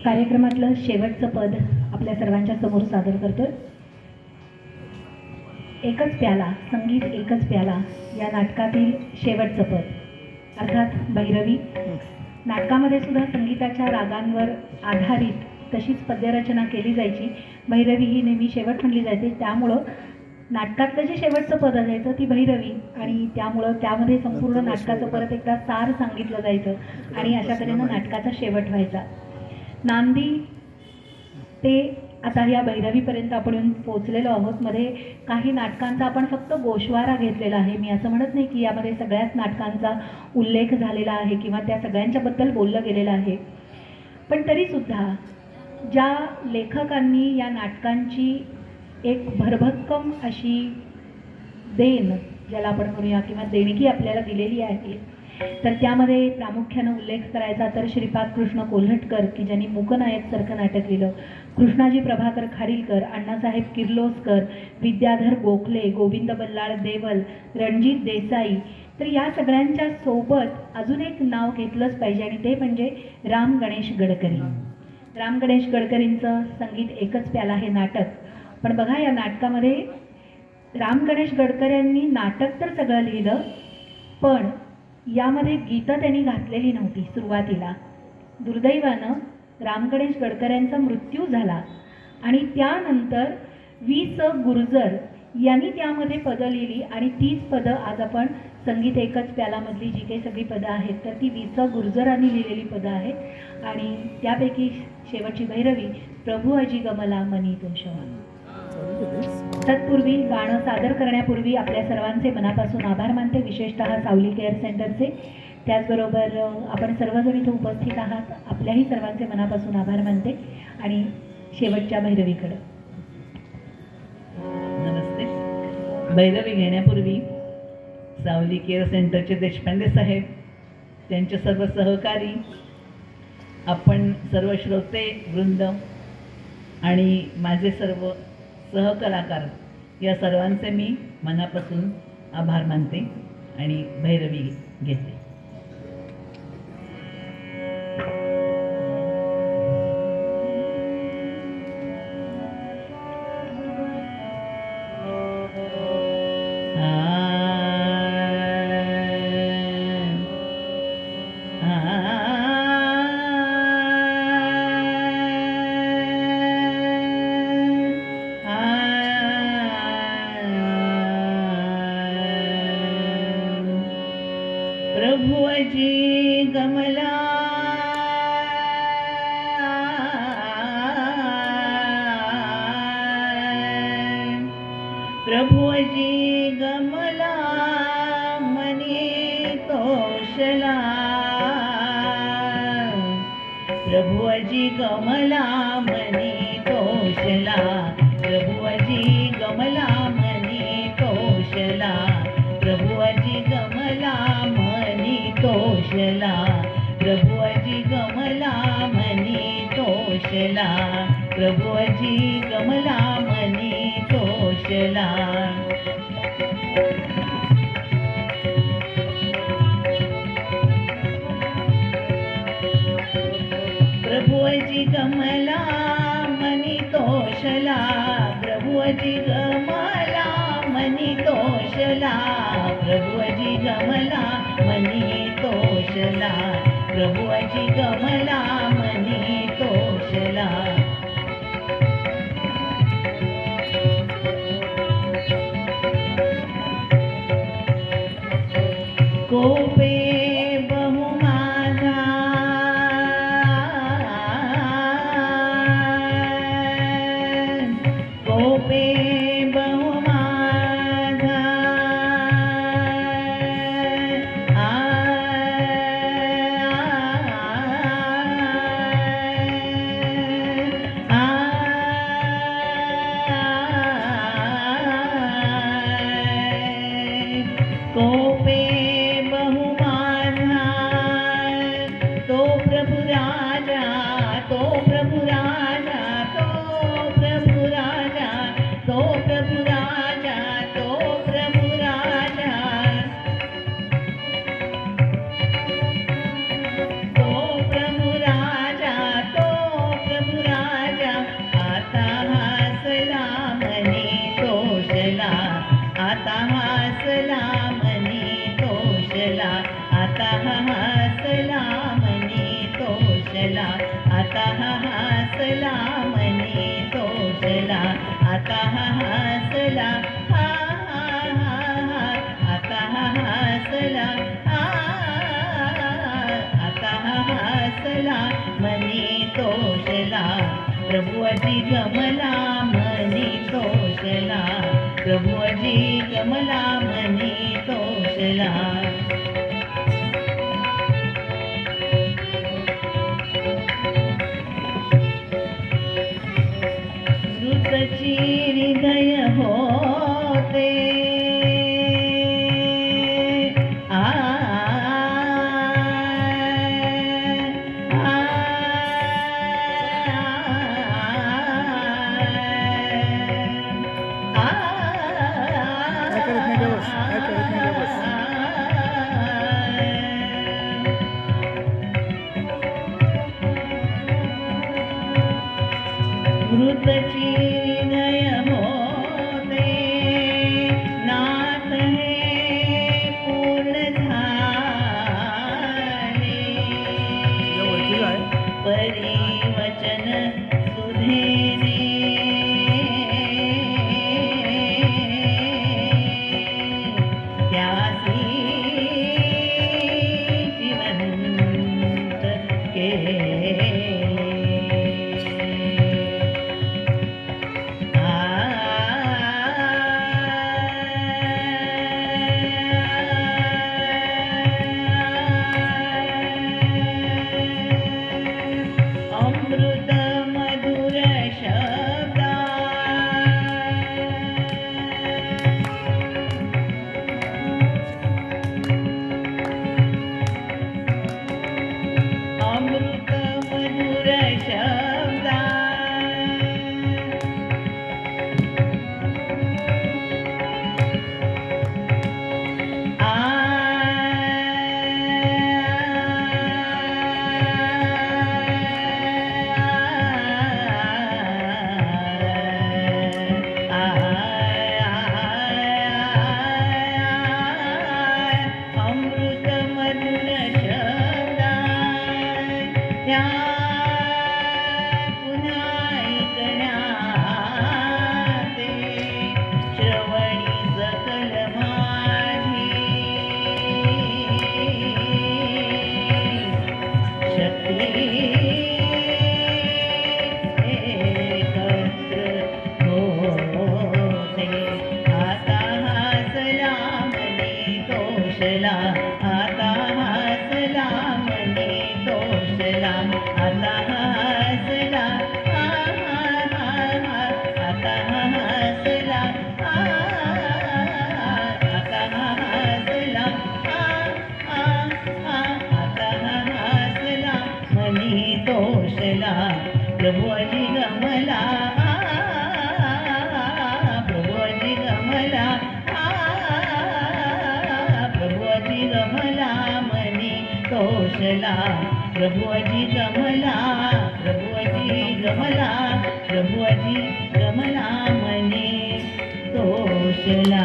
कार्यक्रमातलं शेवटचं पद आपल्या सर्वांच्या समोर सादर करतोय. एकच प्याला, संगीत एकच प्याला या नाटकातील शेवटचं पद अर्थात भैरवी. नाटकामध्ये सुद्धा संगीताच्या रागांवर आधारित तशीच पद्यरचना केली जायची. भैरवी ही नेहमी शेवट म्हणली जायची, त्यामुळं नाटकातलं जे शेवटचं पद असायचं ती भैरवी, आणि त्यामुळं त्यामध्ये संपूर्ण नाटकाचं परत एकदा सार सांगितलं जायचं आणि अशा तऱ्हेनं नाटकाचा शेवट व्हायचा. नांदी ते आता या भैरवीपर्यंत आपण येऊन पोचलेलो आहोत. मध्ये काही नाटकांचा आपण फक्त गोषवारा घेतलेला आहे. मी असं म्हणत नाही की यामध्ये सगळ्याच नाटकांचा उल्लेख झालेला आहे किंवा त्या सगळ्यांच्याबद्दल बोललं गेलेलं आहे, पण तरीसुद्धा ज्या लेखकांनी या नाटकांची एक भरभक्कम अशी देण ज्याला आपण म्हणूया किंवा देणगी आपल्याला दिलेली आहे, तर त्यामध्ये प्रामुख्यानं उल्लेख करायचा तर श्रीपाद कृष्ण कोल्हटकर की ज्यांनी मूकनायकसारखं नाटक लिहिलं, कृष्णाजी प्रभाकर खाडीलकर, अण्णासाहेब किर्लोस्कर, विद्याधर गोखले, गोविंद बल्लाळ देवल, रणजित देसाई. तर या सगळ्यांच्या सोबत अजून एक नाव घेतलंच पाहिजे आणि ते म्हणजे राम गणेश गडकरी. राम गणेश गडकरींचं संगीत एकच प्याला हे नाटक. पण बघा या नाटकामध्ये राम गणेश गडकऱ्यांनी नाटक तर सगळं लिहिलं, पण यामध्ये गीतं त्यांनी घातलेली नव्हती सुरुवातीला. दुर्दैवानं राम गणेश गडकऱ्यांचा मृत्यू झाला आणि त्यानंतर वि स गुर्जर यांनी त्यामध्ये पदं लिहिली आणि तीच पदं आज आपण संगीत एकच प्यालामधली जी काही सगळी पदं आहेत तर ती वि स गुर्जरांनी लिहिलेली पदं आहेत. आणि त्यापैकी शेवटची भैरवी प्रभू अजी गमला मनी तुमशवा. तत्पूर्वी गाणं सादर करण्यापूर्वी आपल्या सर्वांचे मनापासून आभार मानते, विशेषतः सावली केअर सेंटरचे. त्याचबरोबर आपण सर्वजण इथं उपस्थित आहात, आपल्याही सर्वांचे मनापासून आभार मानते आणि शेवटच्या भैरवीकडे. नमस्ते. भैरवी घेण्यापूर्वी सावली केअर सेंटरचे देशपांडे साहेब, त्यांचे सर्व सहकारी, आपण सर्व श्रोते वृंद आणि माझे सर्व सहकलाकार या सर्वांचे मी मनापासून आभार मानते आणि भैरवी घेते. प्रभु अजी गमला प्रभु अजी गमला मनी तोषला प्रभु अजी गमला मनी तोषला प्रभु अजी गमला मनी तोषला प्रभु अजी गमला मनी तोषला प्रभु अजी गमला मनी तोषला प्रभु अजी गमला मनी तोषला. प्रभु अजी गमला मनी तोषला प्रभु अजी गमला मनी तोषला प्रभु अजी गमला मनी तोषला प्रभु अजी गमला मनी तोषला. कोपे बहु माझा कोपे बहु माझा तोषला आता हा हसला मनी तोषला आता हा हसला हा हा हा हा आता हा हसला आता हा हसला मनी तोषला प्रभुजी गमला मनी तोषला प्रभुजी गमला मनी तोषला मृतची हृदय होते आ काय करत नाही गं बस, काय करत नाही गं बस. मृतची हृदय होते नाथ हे पूर्ण झाले तुझ्या ओळखीचं आहे? परिवचन सुधेने त्यासी जिवंत केले अमृत मधुर शब्दा अमृत मधुर शब्दा अमृत मधुर शब्दा त्या पुन्हा ऐकण्याते श्रवणी सकल माझी शक्ती एकत्र होते आता हसला मनी तोषला आता हसला मनी तोषला आता हसला आता हसला आता हसला आता हसला मनी तोषला प्रभुजी गमला प्रभुजी गमला प्रभुजी गमला मनी तोषला प्रभुजी गमला प्रभुजी गमला प्रभुजी गमला मनी तोषला